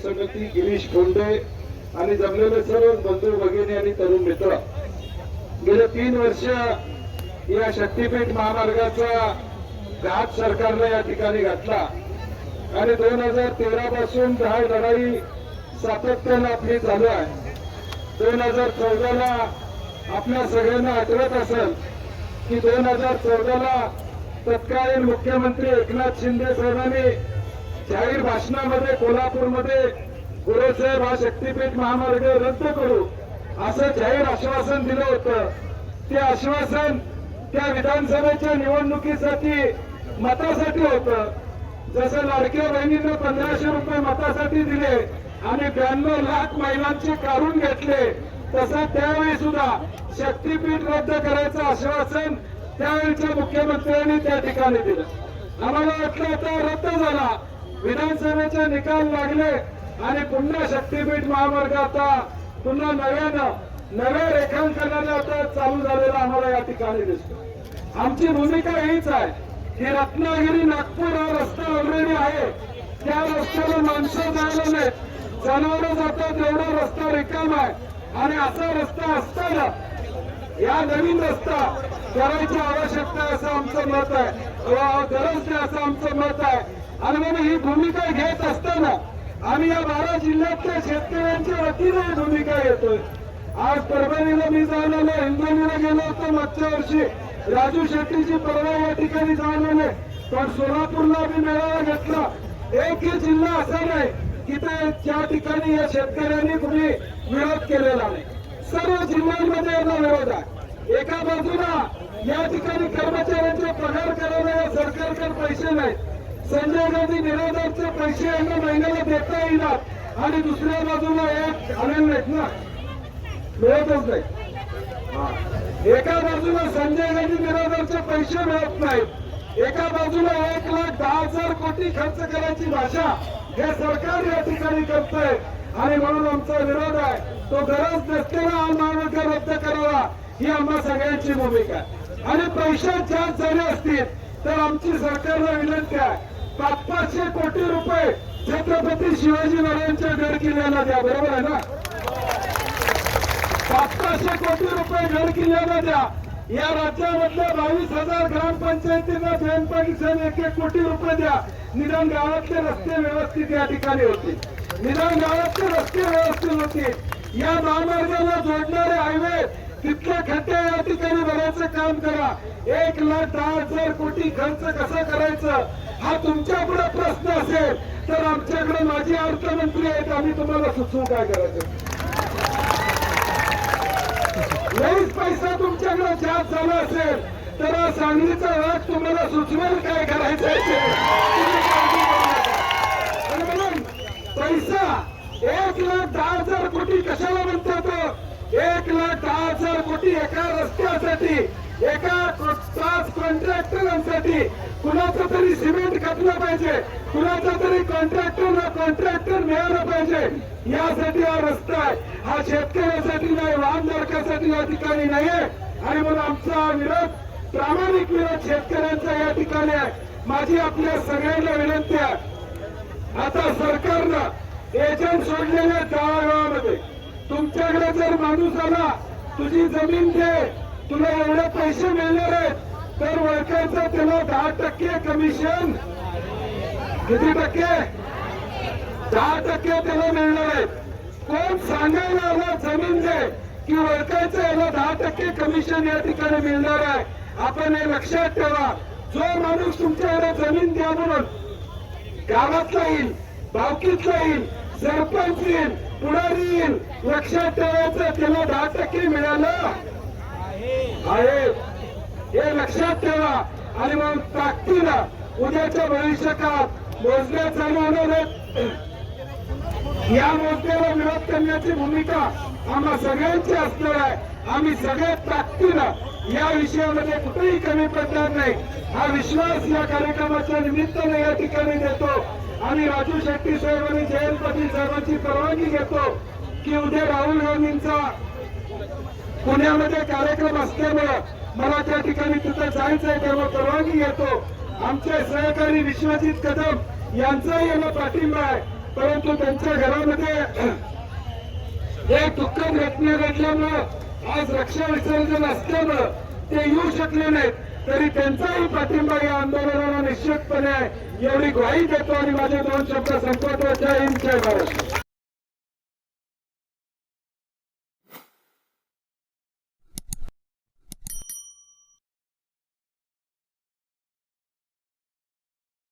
समिती, गिरीश कोंडे आणि जमलेले सर्व बंधू भगिनी आणि तरुण मित्र, गेले 3 वर्ष या शक्तीपीठ महामार्गाचा घात सरकारने या ठिकाणी घातला आणि 2013 पासून हा लढाई सातत्याने आपली चालू आहे. 2014ला आपल्या सगळ्यांना आठवत असेल की 2014ला तत्कालीन मुख्यमंत्री एकनाथ शिंदे साहेबांनी जाहीर भाषणामध्ये कोल्हापूरमध्ये गुरुसाहेब हा शक्तीपीठ महामार्ग रद्द करू असं जाहीर आश्वासन दिलं होतं. ते आश्वासन त्या विधानसभेच्या निवडणुकीसाठी मतासाठी होतं. जसं लाडक्या बहिणींना 1500 रुपये मतासाठी दिले आणि 92 लाख महिलांचे काढून घेतले, तसं त्यावेळी सुद्धा शक्तीपीठ रद्द करायचं आश्वासन त्यावेळीच्या मुख्यमंत्र्यांनी त्या ठिकाणी दिलं. आम्हाला वाटलं होतं रद्द झाला, विधानसभेचे निकाल लागले आणि पुन्हा शक्तीपीठ महामार्ग आता पुन्हा नव्या रेखांकनाने आता चालू झालेला आम्हाला या ठिकाणी दिसतो. आमची भूमिका हीच आहे की रत्नागिरी नागपूर हा रस्ता ऑलरेडी आहे, त्या रस्त्याला माणसं जायला नाहीत, जनावरं जातात, एवढा रस्ता रिकाम आहे आणि असा रस्ता असताना या नवीन रस्ता करायची आवश्यकता असं आमचं मत आहे, गरज नाही असं आमचं मत आहे. आणि म्हणून ही भूमिका घेत असताना आम्ही या 12 जिल्ह्यातल्या शेतकऱ्यांच्या वतीने ही भूमिका घेतोय. आज परभणीला मी जाऊन आलो, हिंगोलीला गेलो होतो मागच्या वर्षी, राजू शेट्टीची परवा या ठिकाणी जाऊन आले, पण सोलापूरला मी मेळावा घेतला. एकही जिल्हा असा नाही की त्या ठिकाणी या शेतकऱ्यांनी कुणी विरोध केलेला नाही. सर्व जिल्ह्यांमध्ये याला विरोध आहे. एका बाजूला या ठिकाणी कर्मचाऱ्यांचे पगार करायला या सरकारकडे पैसे नाहीत, संजय गांधी निराधारचे पैसे यांना महिन्याला देता येणार आणि दुसऱ्या बाजूला एक आलेले नाहीत ना, मिळतच नाही. एका बाजूला संजय गांधी निराधारचे पैसे मिळत नाहीत, एका बाजूला 1,10,000 कोटी खर्च करायची भाषा हे सरकार या ठिकाणी करतंय आणि म्हणून आमचा विरोध आहे. तो गरज नसलेला हा महामार्ग रद्द करावा ही आम्हा सगळ्यांची भूमिका आहे. आणि पैसे जास्त झाले असतील तर आमची सरकारला विनंती आहे, 500 कोटी रुपये छत्रपती शिवाजी महाराजांच्या गड किल्ल्याला द्या. बरोबर आहे ना? 500 कोटी रुपये गड किल्ल्याला द्या. या राज्यामधल्या 22,000 ग्रामपंचायतींना जयंतपाटील 1-1 कोटी रुपये द्या. निदान गावातले रस्ते व्यवस्थित या ठिकाणी होतील, निदान गावातले रस्ते व्यवस्थित होतील. या महामार्गाला जोडणारे हायवे तिथले खड्डे या ठिकाणी भरायचं काम करा. 1,10,000 कोटी खर्च कसा करायचं हा तुमच्या पुढे प्रश्न असेल तर आमच्याकडे माजी अर्थमंत्री आहेत, आम्ही तुम्हाला सुचवू काय करायचं. लईच पैसा तुमच्याकडे जास्त झाला असेल तर सांगलीचा वाट तुम्हाला सुचवेल काय करायचं. आणि म्हणून पैसा 1,10,000 कोटी कशाला म्हणतो तो? 1,10,000 कोटी एका रस्त्यासाठी, एका 5 कॉन्ट्रॅक्टरांसाठी. कुणाचं तरी सिमेंट खपलं पाहिजे, कुणाचा तरी कॉन्ट्रॅक्टरला कॉन्ट्रॅक्टर मिळालं पाहिजे, यासाठी हा रस्ता आहे. हा शेतकऱ्यासाठी नाही, वाहनधारकासाठी या ठिकाणी नाहीये. आणि म्हणून आमचा विरोध, प्रामाणिक विरोध शेतकऱ्यांचा या ठिकाणी आहे. माझी आपल्या सगळ्यांना विनंती आहे, आता सरकारनं एजंट सोडलेल्या गावागावामध्ये तुमच्याकडे जर माणूस आला, तुझी जमीन दे, तुला एवढे पैसे मिळणार आहेत, तर वर्करचं त्याला 10% कमिशन, किती टक्के? 10% त्याला मिळणार आहेत. कोण सांगायला आला जमीन दे की वर्करचं याला 10% कमिशन या ठिकाणी मिळणार आहे. आपण हे लक्षात ठेवा. जो माणूस तुमच्याकडे जमीन द्या म्हणून गावातला येईल, भावकीतला येईल, सरपंच येईल, पुढारी येईल, लक्षात ठेवायचं त्याला 10% मिळालं आहे हे लक्षात ठेवा. आणि मग ताकदीनं उद्याच्या भविष्यकाळात मोजण्या चालू होणार आहेत. या मोजण्याला विरोध करण्याची भूमिका आम्हा सगळ्यांची असणार आहे. आम्ही सगळ्यात ताकदीनं या विषयामध्ये कुठेही कमी पडणार नाही हा विश्वास या कार्यक्रमाच्या निमित्ताने या ठिकाणी देतो. आणि राजू शेट्टी साहेब आणि जयंत पाटील साहेबांची परवानगी घेतो की उद्या राहुल गांधींचा पुण्यामध्ये कार्यक्रम असल्यामुळे मला त्या ठिकाणी तिथं जायचंय, तेव्हा परवानगी घेतो. आमचे सहकारी विश्वजित कदम यांचाही याला पाठिंबा आहे, परंतु त्यांच्या घरात हे दुःखद घटना घडल्यामुळं आज रक्षा विसर्जन असल्यामुळं ते येऊ शकले नाहीत, तरी त्यांचाही पाठिंबा या आंदोलनाला निश्चितपणे आहे एवढी ग्वाही देतो आणि माझे दोन शब्द संपवतो. जय हिंद, जय महाराष्ट्र.